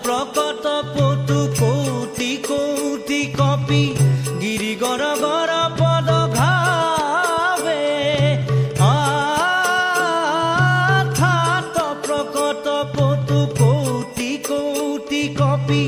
প্রকট পটু কোটি কোটি কপি গিরি গর গর পদ ঘাবে প্রকট পটু কোটি কোটি কপি